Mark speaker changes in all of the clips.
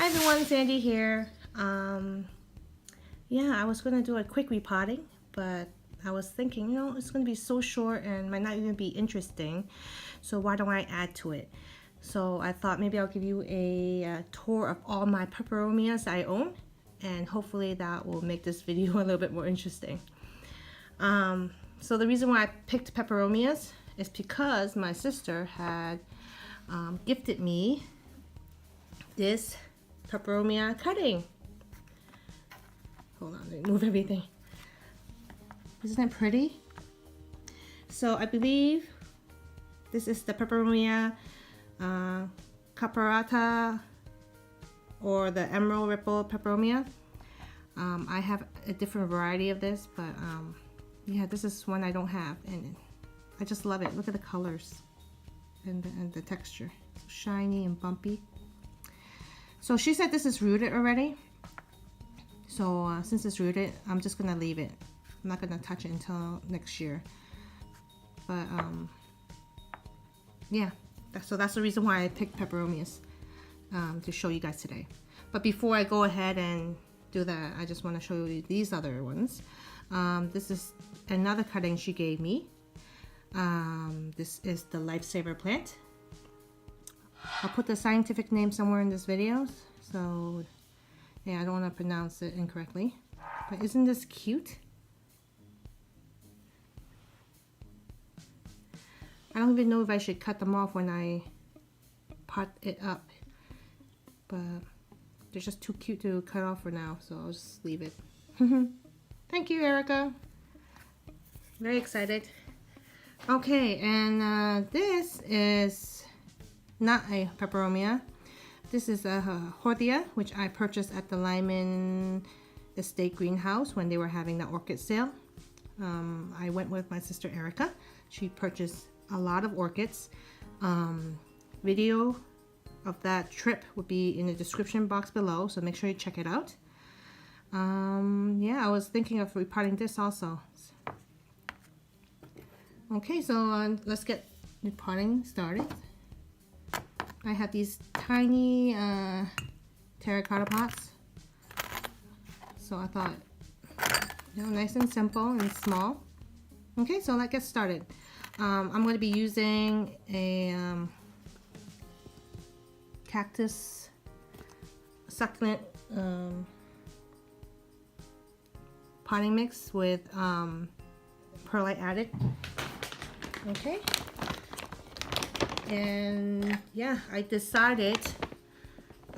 Speaker 1: Hi everyone, Sandy here. Yeah, I was gonna do a quick repotting, but I was thinking, it's gonna be so short and might not even be interesting. So why don't I add to it? So I thought maybe I'll give you a tour of all my peperomias I own, and hopefully that will make this video a little bit more interesting. So the reason why I picked peperomias is because my sister had gifted me this peperomia cutting. Hold on, let me move everything. Isn't it pretty? So I believe this is the Peperomia caparata or the emerald ripple peperomia. I have a different variety of this, but yeah, this is one I don't have, and I just love it. Look at the colors and the texture. So shiny and bumpy. So she said this is rooted already. So since it's rooted, I'm just gonna leave it. I'm not gonna touch it until next year. But yeah, so that's the reason why I picked peperomias to show you guys today. But before I go ahead and do that, I just want to show you these other ones. This is another cutting she gave me. This is the Lifesaver plant. I'll put the scientific name somewhere in this video, so yeah, I don't want to pronounce it incorrectly. But isn't this cute? I don't even know if I should cut them off when I pot it up, but they're just too cute to cut off for now, so I'll just leave it. Thank you, Erica. Very excited. Okay, and this is not a peperomia. This is a Huernia, which I purchased at the Lyman Estate greenhouse when they were having the orchid sale. I went with my sister Erica. She purchased a lot of orchids. Video of that trip would be in the description box below, so make sure you check it out. Yeah, I was thinking of repotting this also. Okay, so let's get repotting started. I have these tiny terracotta pots, so I thought, nice and simple and small. Okay, so let's get started. I'm going to be using a cactus succulent potting mix with perlite added. Okay. And yeah, I decided,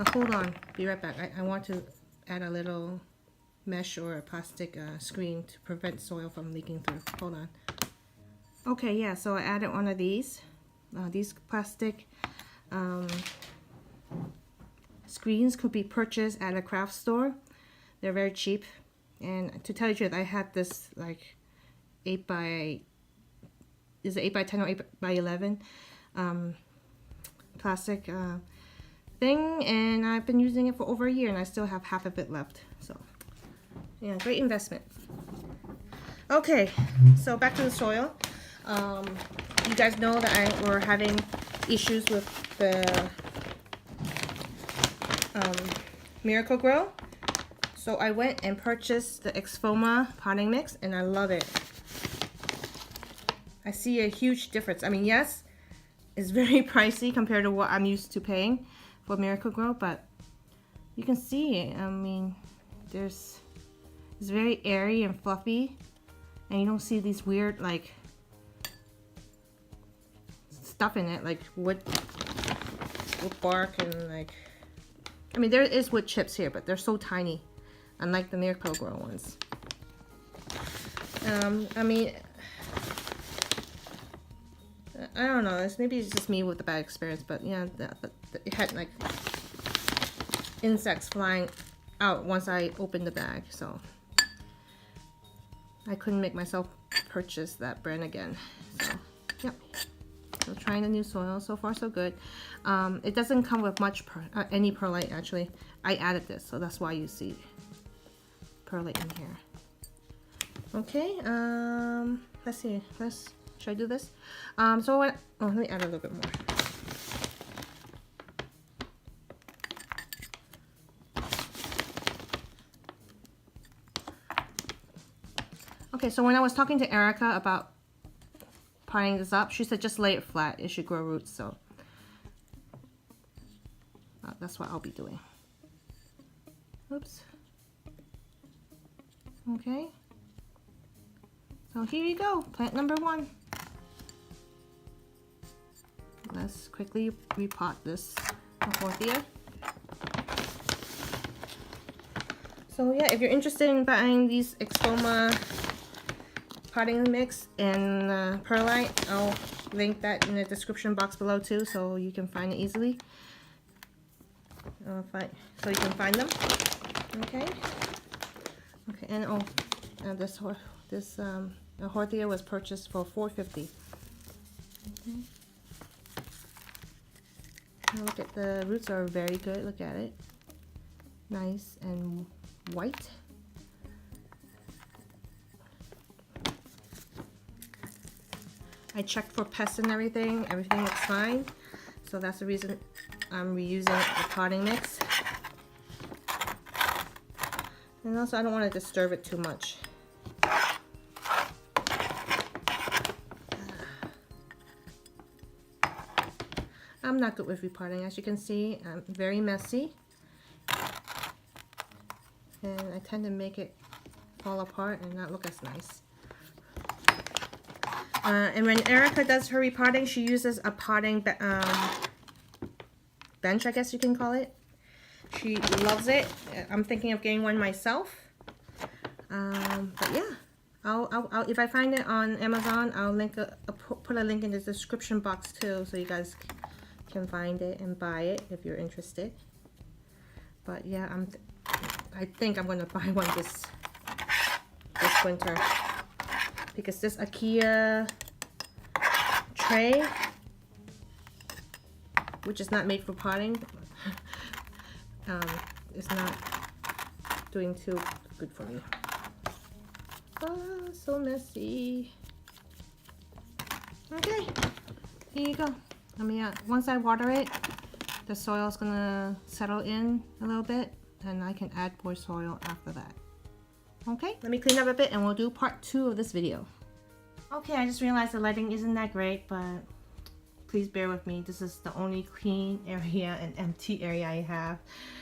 Speaker 1: hold on, be right back. I want to add a little mesh or a plastic screen to prevent soil from leaking through. Hold on. Okay, yeah, so I added one of these. These plastic screens could be purchased at a craft store. They're very cheap. And to tell you the truth, I had this like 8 by, is it 8 by 10 or 8 by 11? Plastic thing, and I've been using it for over a year and I still have half of it left, so yeah, great investment. Okay, so back to the soil. You guys know that we're having issues with the Miracle Grow, so I went and purchased the Exfoma potting mix and I love it. I see a huge difference. I mean, yes, it's very pricey compared to what I'm used to paying for Miracle Grow, but you can see, I mean, it's very airy and fluffy, and you don't see these weird like stuff in it, like wood bark, and like, I mean, there is wood chips here, but they're so tiny, unlike the Miracle Grow ones. I mean, I don't know, maybe it's just me with the bad experience, but yeah, it had like insects flying out once I opened the bag, so I couldn't make myself purchase that brand again. So, yep. So trying the new soil, so far so good. It doesn't come with much any perlite actually. I added this, so that's why you see perlite in here. Okay, let's see. Should I do this? Let me add a little bit more. Okay, so when I was talking to Erica about potting this up, she said just lay it flat. It should grow roots, so that's what I'll be doing. Oops. Okay. So here you go, plant number 1. Let's quickly repot this Huernia. So yeah, if you're interested in buying these Expoma potting mix and perlite, I'll link that in the description box below too, so you can find it easily. So you can find them. Okay. Okay, and this Huernia was purchased for $4.50. Okay. Now look at the roots are very good. Look at it, nice and white. I checked for pests and everything. Everything looks fine. So that's the reason I'm reusing the potting mix. And also I don't want to disturb it too much. I'm not good with repotting. As you can see, I'm very messy. And I tend to make it fall apart and not look as nice. And when Erica does her repotting, she uses a potting bench, I guess you can call it. She loves it. I'm thinking of getting one myself. But yeah, I'll if I find it on Amazon, I'll put a link in the description box too, so you guys can find it and buy it if you're interested. But yeah, I think I'm gonna buy one this winter, because this IKEA tray, which is not made for potting, is not doing too good for me. Oh, so messy. Okay, here you go. I mean, once I water it, the soil is gonna settle in a little bit, and I can add more soil after that. Okay, let me clean up a bit and we'll do part 2 of this video. Okay, I just realized the lighting isn't that great, but please bear with me. This is the only clean area and empty area I have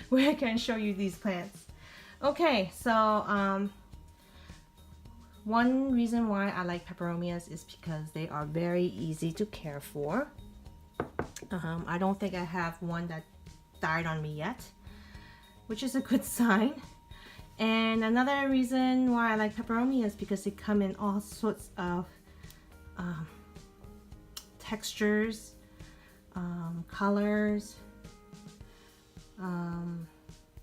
Speaker 1: where I can show you these plants. Okay, so one reason why I like peperomias is because they are very easy to care for. I don't think I have one that died on me yet, which is a good sign. And another reason why I like peperomias is because they come in all sorts of textures, colors,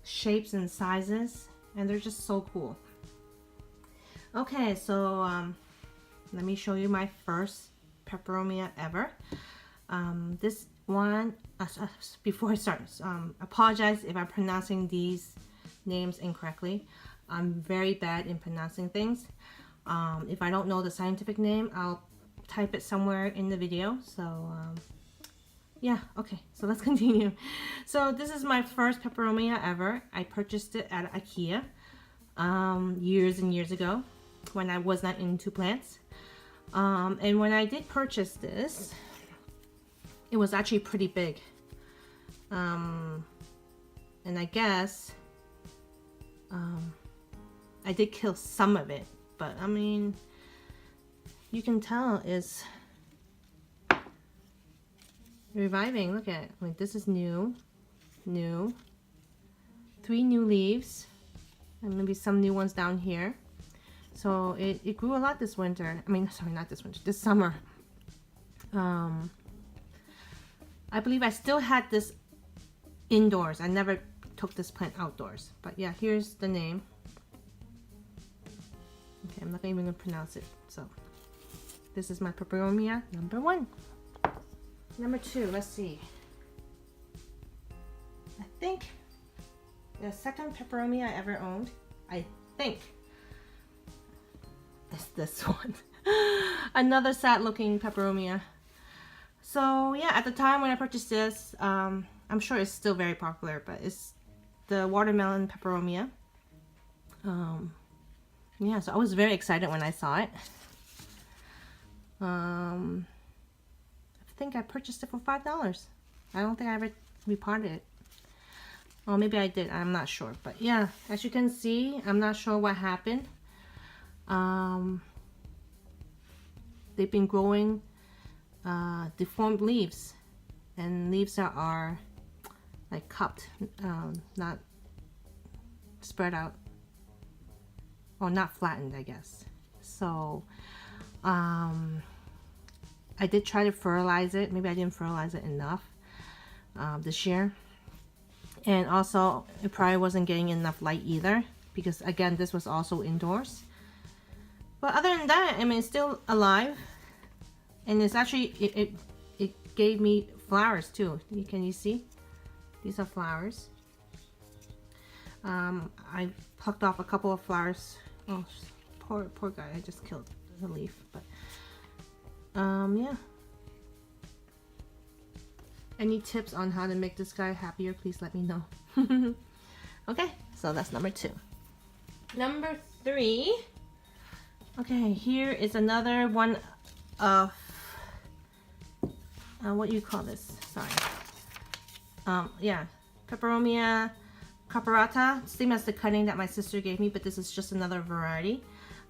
Speaker 1: shapes and sizes, and they're just so cool. Okay, so let me show you my first peperomia ever. This one, before I start, apologize if I'm pronouncing these names incorrectly. I'm very bad in pronouncing things. If I don't know the scientific name, I'll type it somewhere in the video. So yeah, okay, so let's continue. So this is my first peperomia ever. I purchased it at IKEA years and years ago when I was not into plants. And when I did purchase this, it was actually pretty big. And I guess I did kill some of it, but I mean, you can tell it's reviving. Look at it. Like, this is new. 3 new leaves, and maybe some new ones down here. So it grew a lot this winter. I mean, sorry, not this winter, this summer. I believe I still had this indoors. I never took this plant outdoors. But yeah, here's the name. Okay, I'm not even gonna pronounce it. So this is my peperomia number 1. Number 2, let's see. I think the second peperomia I ever owned, I think, is this one. Another sad looking peperomia. So yeah, at the time when I purchased this, I'm sure it's still very popular, but it's the watermelon peperomia. yeah, so I was very excited when I saw it. I think I purchased it for $5. I don't think I ever repotted it. Oh, maybe I did. I'm not sure. But yeah, as you can see, I'm not sure what happened. They've been growing deformed leaves, and leaves that are like cupped, not spread out, or not flattened, I guess. So I did try to fertilize it. Maybe I didn't fertilize it enough this year. And also, it probably wasn't getting enough light either, because again, this was also indoors. But other than that, I mean, it's still alive, and it's actually it gave me flowers too. Can you see? These are flowers. I plucked off a couple of flowers. Oh, poor guy! I just killed the leaf. But yeah. Any tips on how to make this guy happier, please let me know. Okay, so that's number 2. Number 3. Okay, here is another one of what do you call this? Sorry. Yeah, Peperomia caparata, same as the cutting that my sister gave me, but this is just another variety.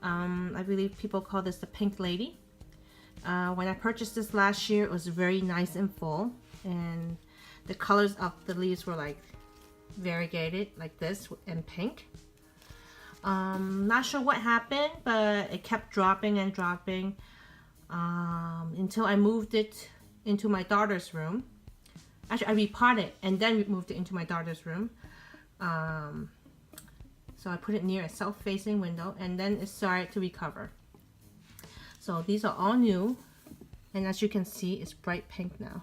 Speaker 1: I believe people call this the pink lady. When I purchased this last year, it was very nice and full, and the colors of the leaves were like variegated like this and pink. Not sure what happened, but it kept dropping and dropping until I moved it into my daughter's room. Actually, I repotted and then moved it into my daughter's room. So I put it near a south-facing window, and then it started to recover. So these are all new, and as you can see, it's bright pink now.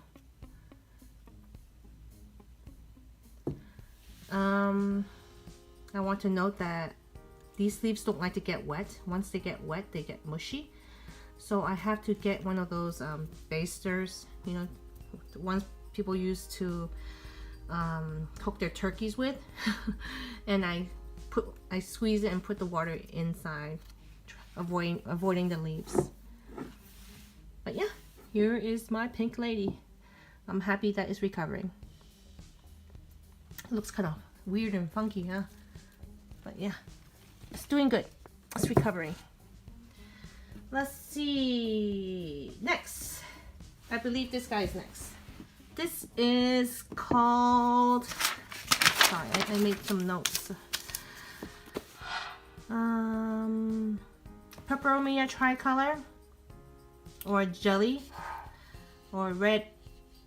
Speaker 1: I want to note that these leaves don't like to get wet. Once they get wet, they get mushy. So I have to get one of those basters, you know, the ones people use to cook their turkeys with. And I squeeze it and put the water inside, avoiding the leaves. But yeah, here is my pink lady. I'm happy that it's recovering. It looks kind of weird and funky, huh? But yeah, it's doing good. It's recovering. Let's see. Next, I believe this guy is next. This is called, sorry, I made some notes. Peperomia tricolor, or jelly, or red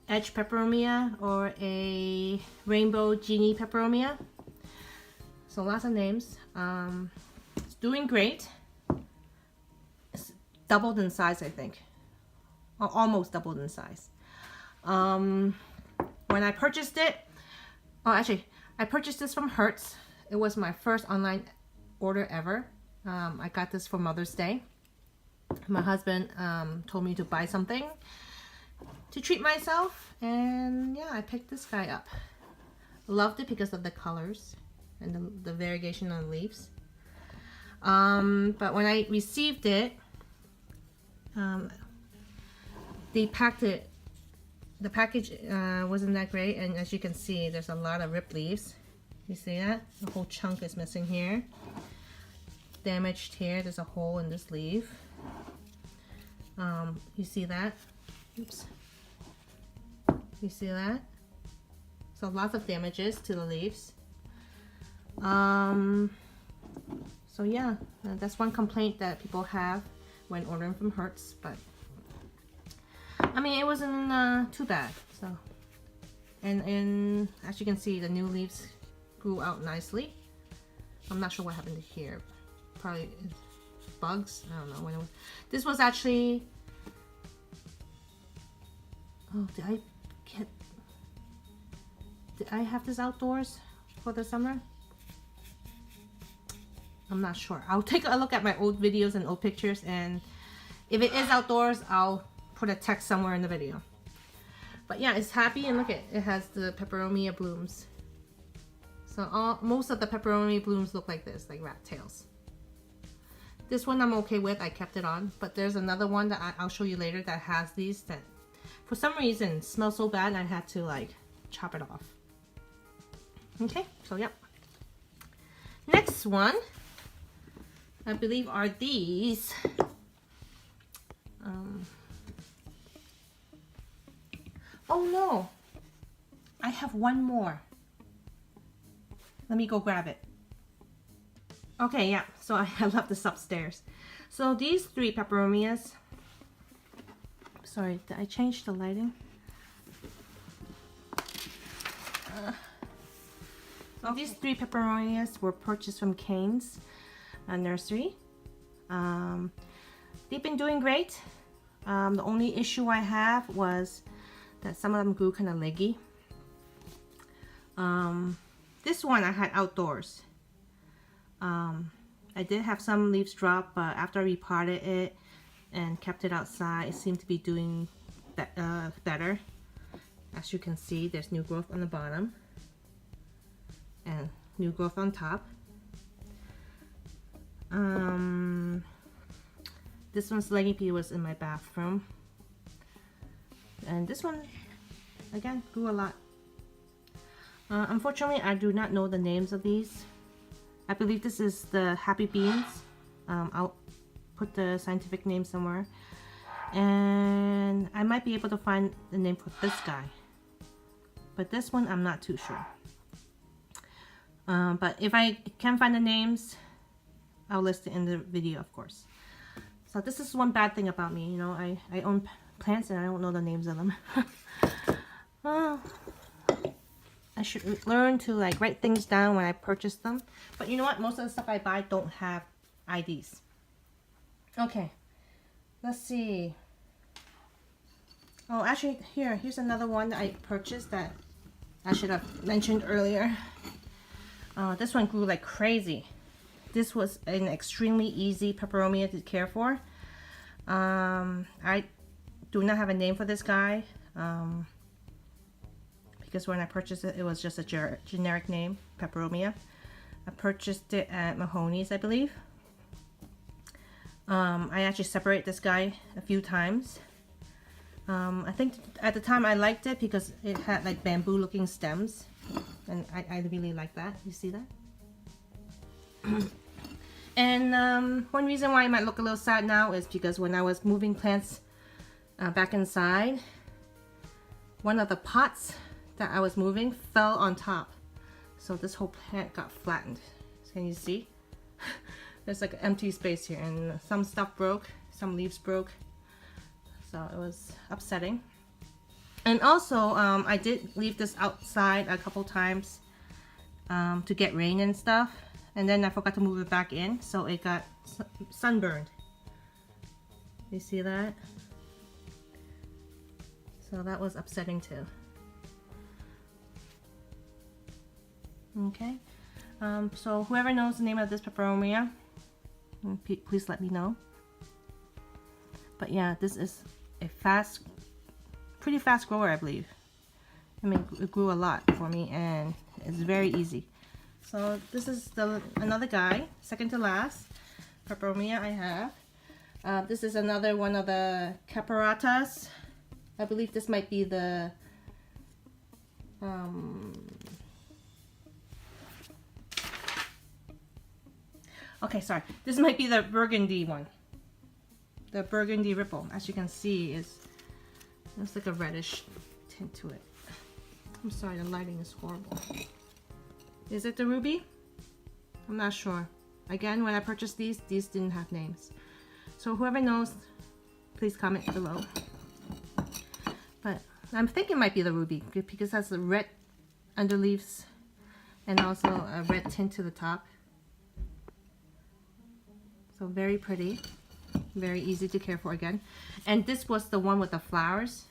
Speaker 1: edge peperomia, or a rainbow genie peperomia. So lots of names. It's doing great. It's doubled in size, I think, or almost doubled in size. When I purchased it, oh, actually, I purchased this from Hertz. It was my first online order ever. I got this for Mother's Day. My husband told me to buy something to treat myself, and yeah, I picked this guy up. Loved it because of the colors and the variegation on the leaves. But when I received it, they packed it. The package wasn't that great, and as you can see, there's a lot of ripped leaves. You see that? The whole chunk is missing here. Damaged here. There's a hole in this leaf. You see that? Oops. You see that? So lots of damages to the leaves. So yeah, that's one complaint that people have when ordering from Hertz, but I mean, it wasn't too bad. So, and as you can see, the new leaves grew out nicely. I'm not sure what happened to here. Probably bugs. I don't know when it was. This was actually. Oh, did I have this outdoors for the summer? I'm not sure. I'll take a look at my old videos and old pictures, and if it is outdoors, I'll put a text somewhere in the video. But yeah, it's happy, and look at it has the peperomia blooms. So most of the peperomia blooms look like this, like rat tails. This one I'm okay with, I kept it on, but there's another one that I'll show you later that has these that for some reason smells so bad I had to like chop it off. Okay, so yep. Next one, I believe are these. Oh no, I have one more. Let me go grab it. Okay, yeah, so I left this upstairs. So these 3 peperomias, sorry, did I change the lighting? So these 3 peperomias were purchased from Kane's nursery. They've been doing great. The only issue I have was that some of them grew kind of leggy. This one I had outdoors. I did have some leaves drop, but after I repotted it and kept it outside, it seemed to be doing better. As you can see, there's new growth on the bottom and new growth on top. This one's leggy pea was in my bathroom, and this one again grew a lot. Unfortunately, I do not know the names of these. I believe this is the happy beans. I'll put the scientific name somewhere, and I might be able to find the name for this guy, but this one I'm not too sure. But if I can find the names, I'll list it in the video, of course. So this is one bad thing about me, you know, I own plants and I don't know the names of them. I should learn to like write things down when I purchase them. But you know what? Most of the stuff I buy don't have IDs. Okay, let's see. Oh, actually, here's another one that I purchased that I should have mentioned earlier. This one grew like crazy. This was an extremely easy peperomia to care for. I do not have a name for this guy. Because when I purchased it, it was just a generic name, Peperomia. I purchased it at Mahoney's, I believe. I actually separated this guy a few times. I think at the time I liked it because it had like bamboo looking stems, and I really like that. You see that? And one reason why it might look a little sad now is because when I was moving plants back inside, one of the pots that I was moving fell on top, so this whole plant got flattened. Can you see? There's like an empty space here, and some stuff broke, some leaves broke, so it was upsetting. And also I did leave this outside a couple times to get rain and stuff, and then I forgot to move it back in, so it got sunburned. You see that? So that was upsetting too. Okay, so whoever knows the name of this peperomia, please let me know. But yeah, this is a pretty fast grower, I believe. I mean, it grew a lot for me, and it's very easy. So this is another guy, second to last peperomia I have. This is another one of the caparatas. I believe this might be the okay, sorry. This might be the burgundy one. The burgundy ripple, as you can see, it's like a reddish tint to it. I'm sorry, the lighting is horrible. Is it the ruby? I'm not sure. Again, when I purchased these didn't have names. So whoever knows, please comment below. But I'm thinking it might be the ruby because it has the red underleaves and also a red tint to the top. So very pretty, very easy to care for again. And this was the one with the flowers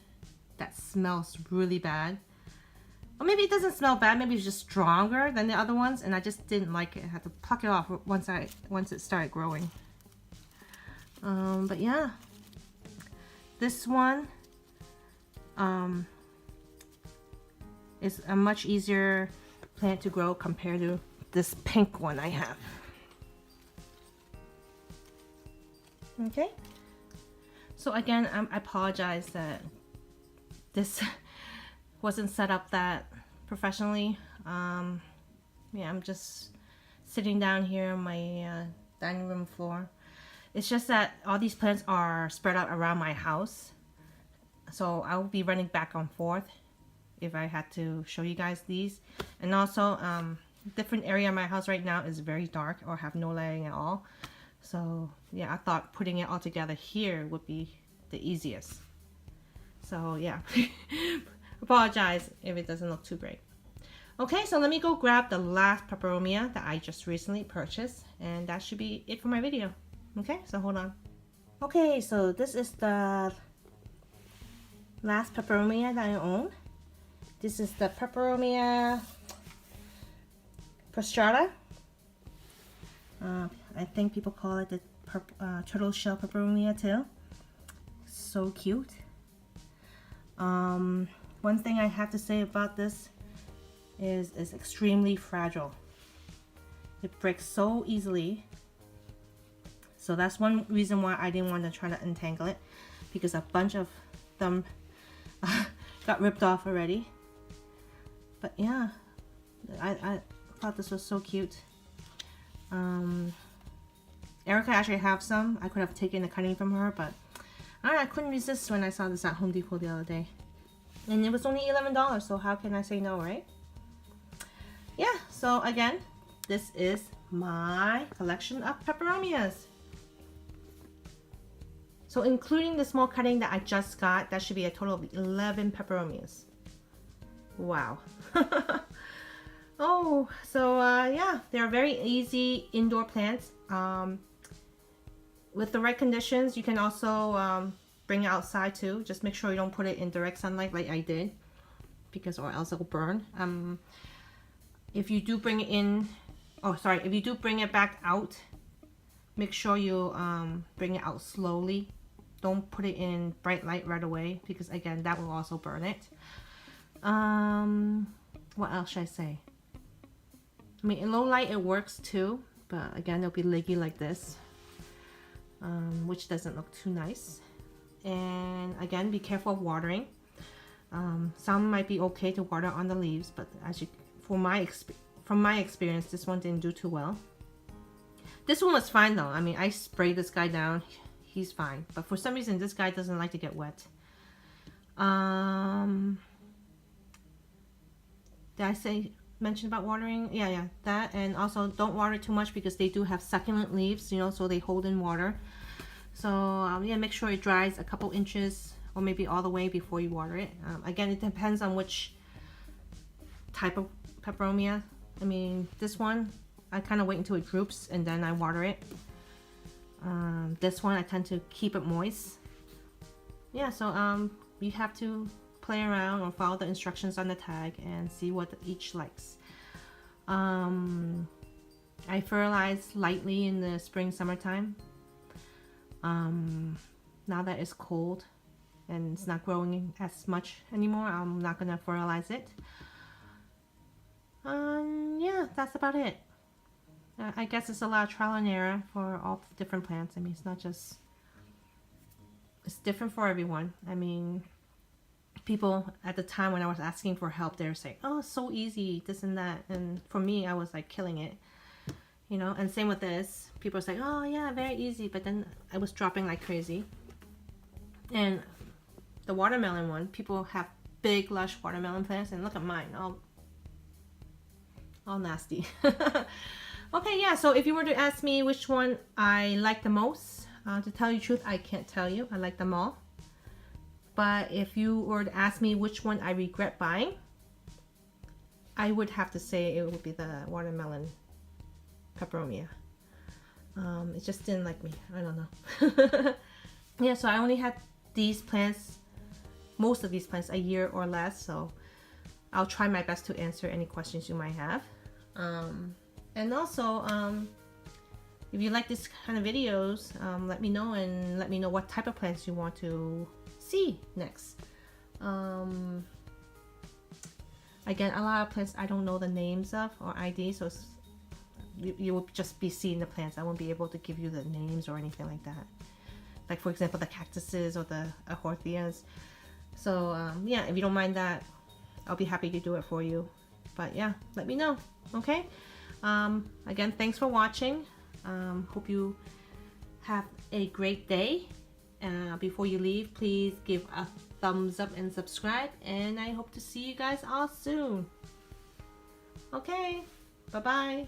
Speaker 1: that smells really bad. Or maybe it doesn't smell bad, maybe it's just stronger than the other ones, and I just didn't like it. I had to pluck it off once it started growing. But yeah, this one is a much easier plant to grow compared to this pink one I have. Okay. So again, I apologize that this wasn't set up that professionally. Yeah, I'm just sitting down here on my dining room floor. It's just that all these plants are spread out around my house, so I'll be running back and forth if I had to show you guys these. And also, different area of my house right now is very dark or have no lighting at all. So yeah, I thought putting it all together here would be the easiest. So yeah, apologize if it doesn't look too great. Okay, so let me go grab the last peperomia that I just recently purchased, and that should be it for my video. Okay, so hold on. Okay, so this is the last peperomia that I own. This is the Peperomia prostrata. I think people call it the turtle shell peperomia too. So cute. One thing I have to say about this is it's extremely fragile. It breaks so easily. So that's one reason why I didn't want to try to untangle it, because a bunch of them got ripped off already. But yeah, I thought this was so cute. Erica actually have some. I could have taken the cutting from her, but I couldn't resist when I saw this at Home Depot the other day. And it was only $11, so how can I say no, right? Yeah, so again, this is my collection of peperomias. So including the small cutting that I just got, that should be a total of 11 peperomias. Wow. Oh, so yeah, they're very easy indoor plants. With the right conditions, you can also bring it outside too. Just make sure you don't put it in direct sunlight like I did, because or else it'll burn. If you do bring it in, if you do bring it back out, make sure you bring it out slowly. Don't put it in bright light right away, because again, that will also burn it. What else should I say? I mean, in low light it works too, but again, it'll be leggy like this, which doesn't look too nice. And again, be careful of watering. Some might be okay to water on the leaves, but as you, from my experience, this one didn't do too well. This one was fine though. I mean, I sprayed this guy down. He's fine. But for some reason, this guy doesn't like to get wet. Did I mention about watering? Yeah, that. And also, don't water it too much, because they do have succulent leaves, you know, so they hold in water. So yeah, make sure it dries a couple inches or maybe all the way before you water it. Again, it depends on which type of peperomia. I mean, this one, I kind of wait until it droops and then I water it. This one, I tend to keep it moist. Yeah, so you have to play around or follow the instructions on the tag and see what each likes. I fertilize lightly in the spring, summertime. Now that it's cold and it's not growing as much anymore, I'm not gonna fertilize it. Yeah, that's about it. I guess it's a lot of trial and error for all different plants. I mean, it's not just, it's different for everyone. I mean, people at the time when I was asking for help, they were saying, oh, it's so easy, this and that. And for me, I was like killing it, you know. And same with this. People are saying, oh yeah, very easy. But then I was dropping like crazy. And the watermelon one, people have big, lush watermelon plants. And look at mine, all nasty. Okay, yeah, so if you were to ask me which one I like the most, to tell you the truth, I can't tell you. I like them all. But if you were to ask me which one I regret buying, I would have to say it would be the watermelon peperomia. It just didn't like me. I don't know. Yeah, so I only had these plants, most of these plants, a year or less. So I'll try my best to answer any questions you might have. And also, if you like this kind of videos, let me know, and let me know what type of plants you want to see next. Again, a lot of plants I don't know the names of or IDs, so you will just be seeing the plants. I won't be able to give you the names or anything like that. like for example the cactuses or the Huernias. So yeah, if you don't mind that, I'll be happy to do it for you. But yeah, let me know. Okay, again, thanks for watching. Hope you have a great day. Before you leave, please give a thumbs up and subscribe, and I hope to see you guys all soon. Okay, bye bye.